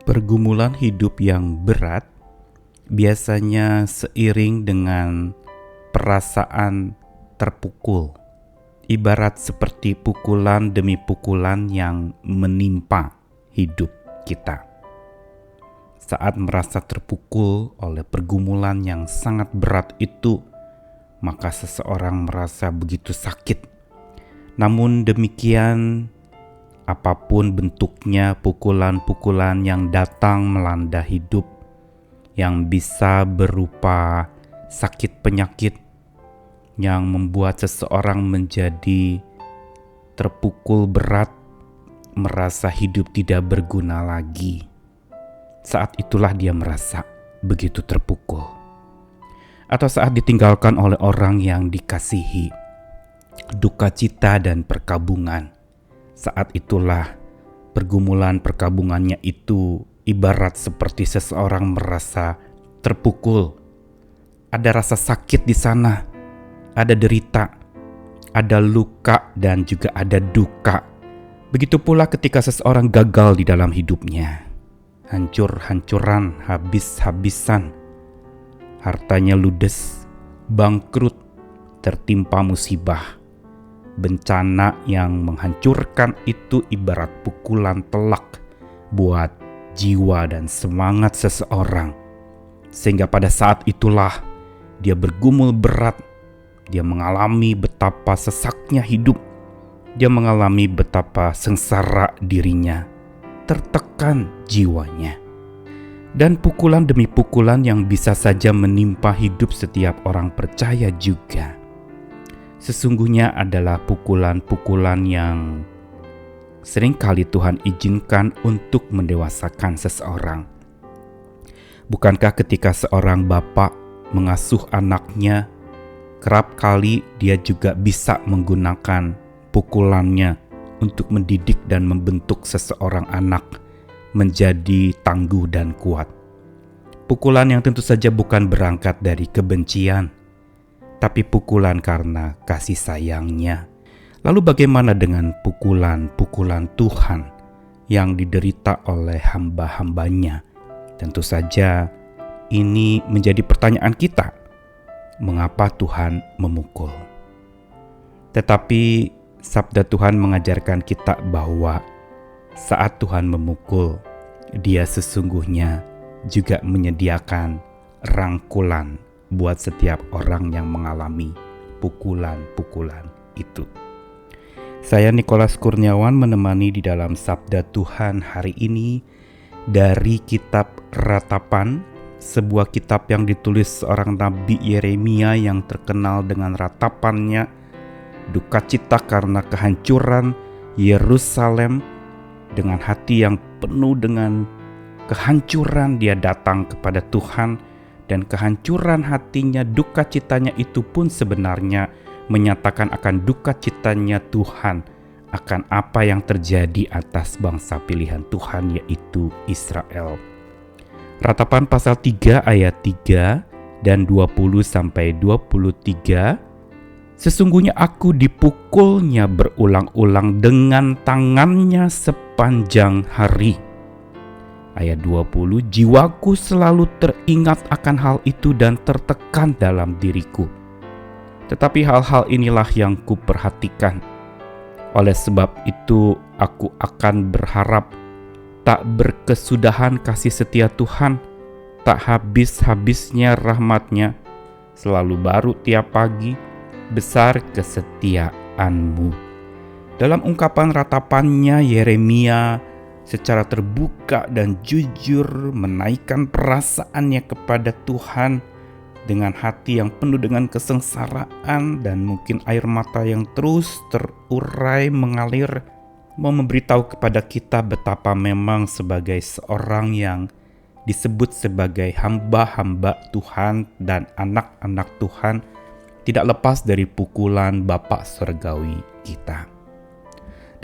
Pergumulan hidup yang berat biasanya seiring dengan perasaan terpukul, ibarat seperti pukulan demi pukulan yang menimpa hidup kita. Saat merasa terpukul oleh pergumulan yang sangat berat itu, maka seseorang merasa begitu sakit. Namun demikian, apapun bentuknya pukulan-pukulan yang datang melanda hidup, yang bisa berupa sakit penyakit yang membuat seseorang menjadi terpukul berat, merasa hidup tidak berguna lagi. Saat itulah dia merasa begitu terpukul. Atau saat ditinggalkan oleh orang yang dikasihi, duka cita dan perkabungan. Saat itulah pergumulan perkabungannya itu ibarat seperti seseorang merasa terpukul. Ada rasa sakit di sana, ada derita, ada luka dan juga ada duka. Begitu pula ketika seseorang gagal di dalam hidupnya. Hancur-hancuran, habis-habisan, hartanya ludes, bangkrut, tertimpa musibah. Bencana yang menghancurkan itu ibarat pukulan telak buat jiwa dan semangat seseorang. Sehingga pada saat itulah dia bergumul berat, dia mengalami betapa sesaknya hidup, dia mengalami betapa sengsara dirinya, tertekan jiwanya. Dan pukulan demi pukulan yang bisa saja menimpa hidup setiap orang percaya juga sesungguhnya adalah pukulan-pukulan yang seringkali Tuhan izinkan untuk mendewasakan seseorang. Bukankah ketika seorang bapak mengasuh anaknya, kerap kali dia juga bisa menggunakan pukulannya untuk mendidik dan membentuk seseorang anak menjadi tangguh dan kuat. Pukulan yang tentu saja bukan berangkat dari kebencian, tapi pukulan karena kasih sayangnya. Lalu bagaimana dengan pukulan-pukulan Tuhan yang diderita oleh hamba-hambanya? Tentu saja ini menjadi pertanyaan kita. Mengapa Tuhan memukul? Tetapi sabda Tuhan mengajarkan kita bahwa saat Tuhan memukul, Dia sesungguhnya juga menyediakan rangkulan buat setiap orang yang mengalami pukulan-pukulan itu. Saya Nikolas Kurniawan menemani di dalam Sabda Tuhan hari ini dari kitab Ratapan, sebuah kitab yang ditulis seorang Nabi Yeremia yang terkenal dengan ratapannya, duka cita karena kehancuran Yerusalem. Dengan hati yang penuh dengan kehancuran dia datang kepada Tuhan. Dan kehancuran hatinya, duka citanya itu pun sebenarnya menyatakan akan duka citanya Tuhan akan apa yang terjadi atas bangsa pilihan Tuhan, yaitu Israel. Ratapan pasal 3 ayat 3 dan 20-23. Sesungguhnya aku dipukulnya berulang-ulang dengan tangannya sepanjang hari. Ayat 20, jiwaku selalu teringat akan hal itu dan tertekan dalam diriku. Tetapi hal-hal inilah yang kuperhatikan. Oleh sebab itu aku akan berharap, tak berkesudahan kasih setia Tuhan, tak habis-habisnya rahmat-Nya, selalu baru tiap pagi, besar kesetiaan-Mu. Dalam ungkapan ratapannya, Yeremia secara terbuka dan jujur menaikkan perasaannya kepada Tuhan dengan hati yang penuh dengan kesengsaraan dan mungkin air mata yang terus terurai mengalir, mau memberitahu kepada kita betapa memang sebagai seorang yang disebut sebagai hamba-hamba Tuhan dan anak-anak Tuhan tidak lepas dari pukulan Bapa Surgawi kita.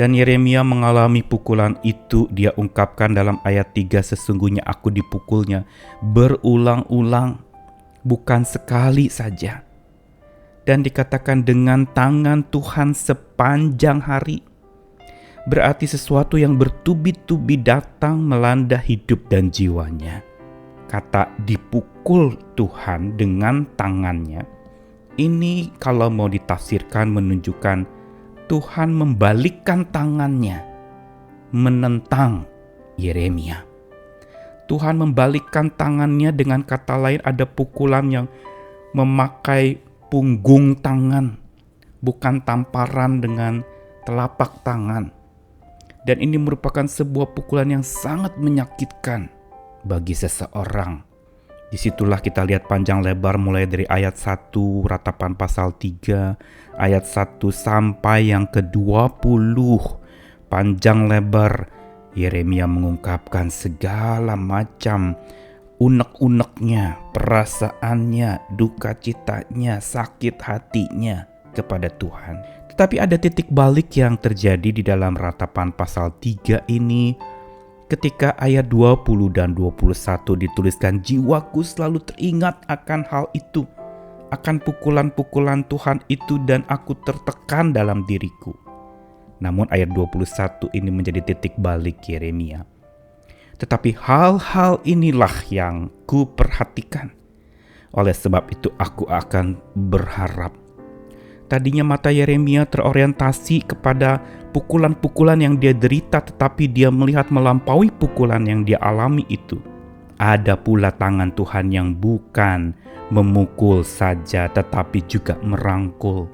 Dan Yeremia mengalami pukulan itu. Dia ungkapkan dalam ayat 3, sesungguhnya aku dipukulnya berulang-ulang, bukan sekali saja. Dan dikatakan dengan tangan Tuhan sepanjang hari. berarti sesuatu yang bertubi-tubi datang melanda hidup dan jiwanya. Kata dipukul Tuhan dengan tangannya, ini kalau mau ditafsirkan menunjukkan Tuhan membalikkan tangannya menentang Yeremia. Tuhan membalikkan tangannya, dengan kata lain ada pukulan yang memakai punggung tangan, bukan tamparan dengan telapak tangan. Dan ini merupakan sebuah pukulan yang sangat menyakitkan bagi seseorang. Disitulah kita lihat panjang lebar mulai dari ayat 1 ratapan pasal 3, ayat 1 sampai yang ke-20. Panjang lebar Yeremia mengungkapkan segala macam unek-uneknya, perasaannya, duka citanya, sakit hatinya kepada Tuhan. Tetapi ada titik balik yang terjadi di dalam ratapan pasal 3 ini, ketika ayat 20 dan 21 dituliskan, jiwaku selalu teringat akan hal itu, akan pukulan-pukulan Tuhan itu, dan aku tertekan dalam diriku. Namun ayat 21 ini menjadi titik balik Yeremia. Tetapi hal-hal inilah yang ku perhatikan. Oleh sebab itu aku akan berharap. Tadinya mata Yeremia terorientasi kepada pukulan-pukulan yang dia derita, tetapi dia melihat melampaui pukulan yang dia alami itu. Ada pula tangan Tuhan yang bukan memukul saja, tetapi juga merangkul.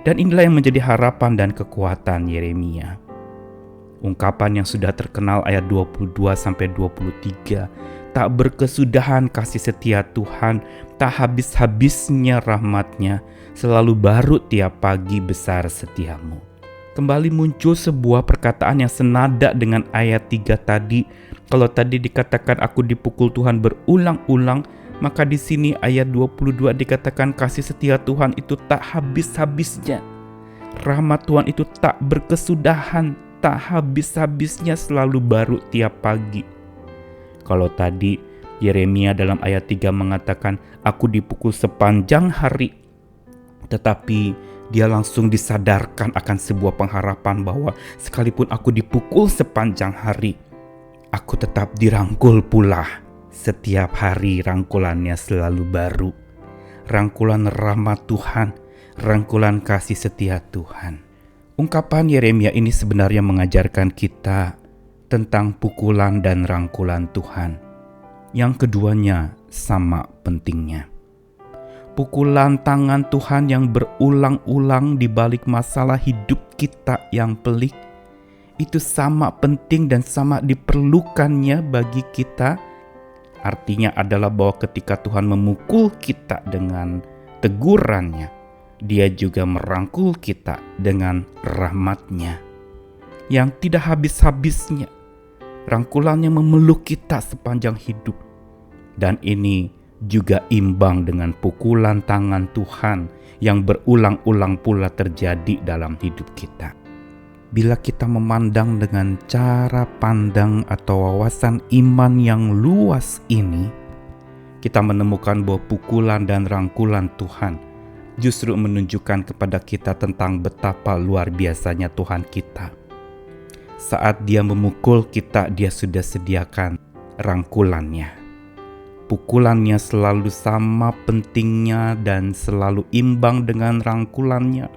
Dan inilah yang menjadi harapan dan kekuatan Yeremia. Ungkapan yang sudah terkenal ayat 22-23, tak berkesudahan kasih setia Tuhan, tak habis-habisnya rahmat-Nya, selalu baru tiap pagi besar setiamu. Kembali muncul sebuah perkataan yang senada dengan ayat 3 tadi. Kalau tadi dikatakan aku dipukul Tuhan berulang-ulang, maka di sini ayat 22 dikatakan kasih setia Tuhan itu tak habis-habisnya. Rahmat Tuhan itu tak berkesudahan, tak habis-habisnya, selalu baru tiap pagi. Kalau tadi Yeremia dalam ayat 3 mengatakan aku dipukul sepanjang hari, tetapi dia langsung disadarkan akan sebuah pengharapan bahwa sekalipun aku dipukul sepanjang hari, aku tetap dirangkul pula. Setiap hari rangkulannya selalu baru. Rangkulan rahmat Tuhan, rangkulan kasih setia Tuhan. Ungkapan Yeremia ini sebenarnya mengajarkan kita tentang pukulan dan rangkulan Tuhan. Yang keduanya sama pentingnya. Pukulan tangan Tuhan yang berulang-ulang di balik masalah hidup kita yang pelik, itu sama penting dan sama diperlukannya bagi kita. Artinya adalah bahwa ketika Tuhan memukul kita dengan tegurannya, Dia juga merangkul kita dengan rahmat-Nya yang tidak habis-habisnya. Rangkulannya memeluk kita sepanjang hidup. Dan ini juga imbang dengan pukulan tangan Tuhan yang berulang-ulang pula terjadi dalam hidup kita. Bila kita memandang dengan cara pandang atau wawasan iman yang luas ini, kita menemukan bahwa pukulan dan rangkulan Tuhan justru menunjukkan kepada kita tentang betapa luar biasanya Tuhan kita. Saat Dia memukul kita, Dia sudah sediakan rangkulannya. Pukulannya selalu sama pentingnya dan selalu imbang dengan rangkulannya.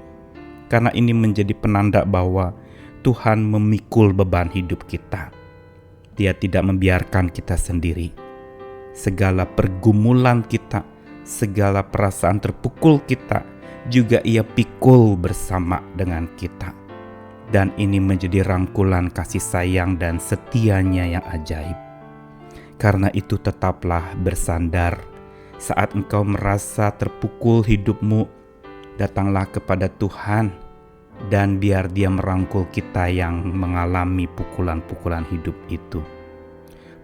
Karena ini menjadi penanda bahwa Tuhan memikul beban hidup kita. Dia tidak membiarkan kita sendiri. Segala pergumulan kita, segala perasaan terpukul kita, juga Ia pikul bersama dengan kita. Dan ini menjadi rangkulan kasih sayang dan setianya yang ajaib. Karena itu tetaplah bersandar. Saat engkau merasa terpukul hidupmu, datanglah kepada Tuhan. Dan biar Dia merangkul kita yang mengalami pukulan-pukulan hidup itu.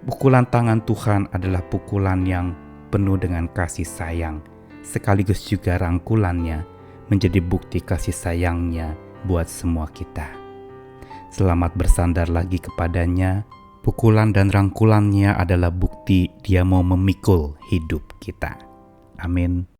Pukulan tangan Tuhan adalah pukulan yang penuh dengan kasih sayang, sekaligus juga rangkulannya menjadi bukti kasih sayangnya buat semua kita. Selamat bersandar lagi kepadanya. Pukulan dan rangkulannya adalah bukti Dia mau memikul hidup kita. Amin.